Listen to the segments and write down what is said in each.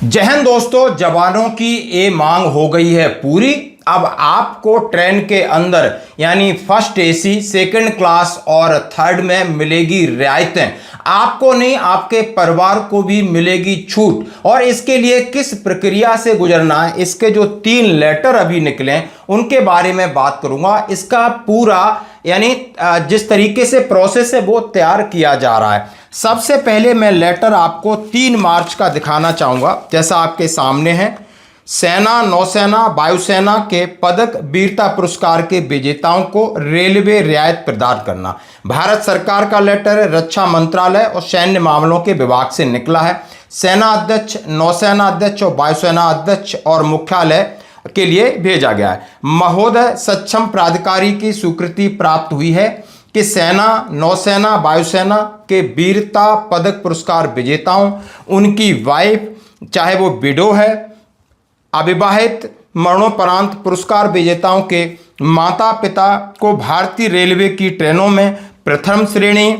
जय हिंद दोस्तों, जवानों की ये मांग हो गई है पूरी। अब आपको ट्रेन के अंदर यानी फर्स्ट एसी, सेकंड क्लास और थर्ड में मिलेगी रियायतें। आपको नहीं, आपके परिवार को भी मिलेगी छूट। और इसके लिए किस प्रक्रिया से गुजरना है, इसके जो 3 लेटर अभी निकले उनके बारे में बात करूंगा। इसका पूरा यानी जिस तरीके से प्रोसेस है वो तैयार किया जा रहा है। सबसे पहले मैं लेटर आपको 3 मार्च का दिखाना चाहूंगा, जैसा आपके सामने है। सेना, नौसेना, वायुसेना के पदक वीरता पुरस्कार के विजेताओं को रेलवे रियायत प्रदान करना। भारत सरकार का लेटर है, रक्षा मंत्रालय और सैन्य मामलों के विभाग से निकला है। सेना अध्यक्ष, नौसेना अध्यक्ष और वायुसेना अध्यक्ष और मुख्यालय के लिए भेजा गया है। महोदय, सक्षम प्राधिकारी की स्वीकृति प्राप्त हुई है कि सेना, नौसेना, वायुसेना के वीरता पदक पुरस्कार विजेताओं, उनकी वाइफ, चाहे वो विडो है, अविवाहित, मरणोपरांत पुरस्कार विजेताओं के माता पिता को भारतीय रेलवे की ट्रेनों में प्रथम श्रेणी,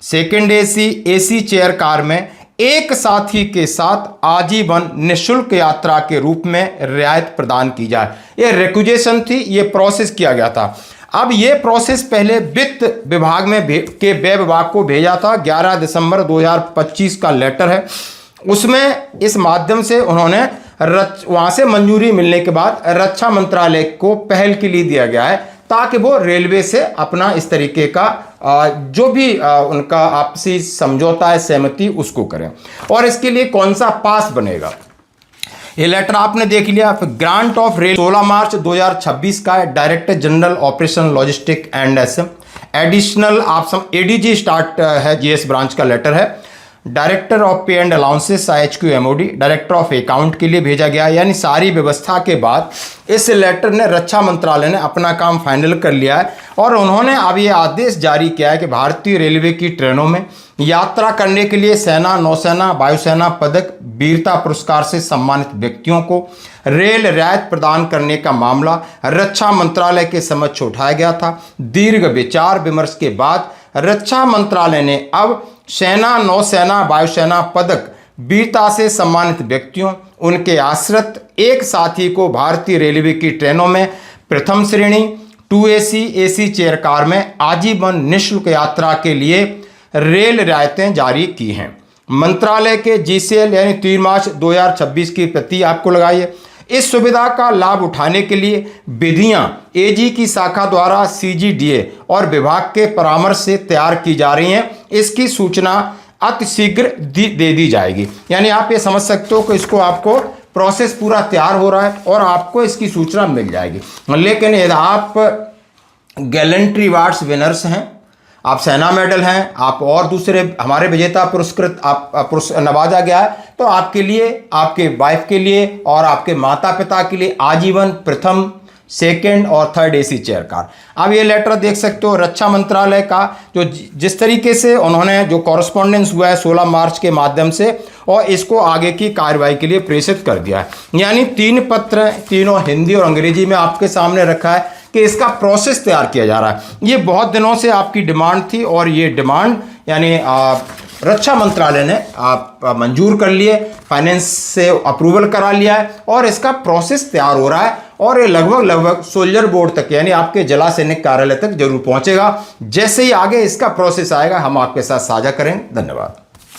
second AC, AC chair car में एक साथी के साथ आजीवन निःशुल्क यात्रा के रूप में रियायत प्रदान की जाए। ये रिक्वेस्ट थी, ये प्रोसेस किया गया था। अब ये प्रोसेस पहले वित्त विभाग में के व्यय विभाग को भेजा था। 11 दिसंबर 2025 का लेटर है। उसमें इस माध्यम से उन्होंने वहां से मंजूरी मिलने के बाद रक्षा मंत्रालय को पहल के लिए दिया गया है, ताकि वो रेलवे से अपना इस तरीके का जो भी उनका आपसी समझौता है, सहमति, उसको करें। और इसके लिए कौन सा पास बनेगा, ये लेटर आपने देख लिया। ग्रांट ऑफ रेल 16 मार्च 2026 का है। Director general operation logistic and SM additional आप एडीजी स्टार्ट है, जीएस ब्रांच का लेटर है। Director of pay and allowances IHQ MOD, director of account के लिए भेजा गया। यानी सारी व्यवस्था के बाद इस लेटर ने रक्षा मंत्रालय ने अपना काम फाइनल कर लिया है और उन्होंने अब ये आदेश जारी किया है कि भारतीय रेलवे की ट्रेनों में यात्रा करने के लिए सेना, नौसेना, वायुसेना पदक वीरता पुरस्कार से सम्मानित व्यक्तियों को रेल रियायत प्रदान करने का मामला रक्षा मंत्रालय के समक्ष उठाया गया था। दीर्घ विचार विमर्श के बाद रक्षा मंत्रालय ने अब सेना, नौसेना, वायुसेना पदक वीरता से सम्मानित व्यक्तियों, उनके आश्रित, एक साथी को भारतीय रेलवे की ट्रेनों में प्रथम श्रेणी, 2 एसी, एसी चेयर कार में आजीवन निःशुल्क यात्रा के लिए रेल रियायतें जारी की हैं। मंत्रालय के जीसीएल यानी 3 मार्च 2026 की प्रति आपको लगाइए। इस सुविधा का लाभ उठाने के लिए विधियां एजी की शाखा द्वारा सीजीडीए और विभाग के परामर्श से तैयार की जा रही हैं। इसकी सूचना अतिशीघ्र दे दी जाएगी। यानी आप ये समझ सकते हो कि इसको आपको प्रोसेस पूरा तैयार हो रहा है और आपको इसकी सूचना मिल जाएगी। लेकिन यदि आप गैलेंट्री अवार्ड्स विनर्स हैं, आप सेना मेडल हैं, आप और दूसरे हमारे विजेता पुरस्कृत आप नवाजा गया है, तो आपके लिए, आपके वाइफ के लिए और आपके माता पिता के लिए आजीवन प्रथम, सेकंड और थर्ड एसी चेयर कार। अब ये लेटर देख सकते हो रक्षा मंत्रालय का, जो जिस तरीके से उन्होंने जो कॉरेस्पॉन्डेंस हुआ है 16 मार्च के माध्यम से, और इसको आगे की कार्रवाई के लिए प्रेषित कर दिया है। यानी 3 पत्र, तीनों हिंदी और अंग्रेजी में आपके सामने रखा है कि इसका प्रोसेस तैयार किया जा रहा है। ये बहुत दिनों से आपकी डिमांड थी और ये डिमांड यानी रक्षा मंत्रालय ने आप मंजूर कर लिए, फाइनेंस से अप्रूवल करा लिया है और इसका प्रोसेस तैयार हो रहा है और ये लगभग सोल्जर बोर्ड तक यानी आपके जला सैनिक कार्यालय तक जरूर पहुंचेगा। जैसे ही आगे इसका प्रोसेस आएगा हम आपके साथ साझा करेंगे। धन्यवाद।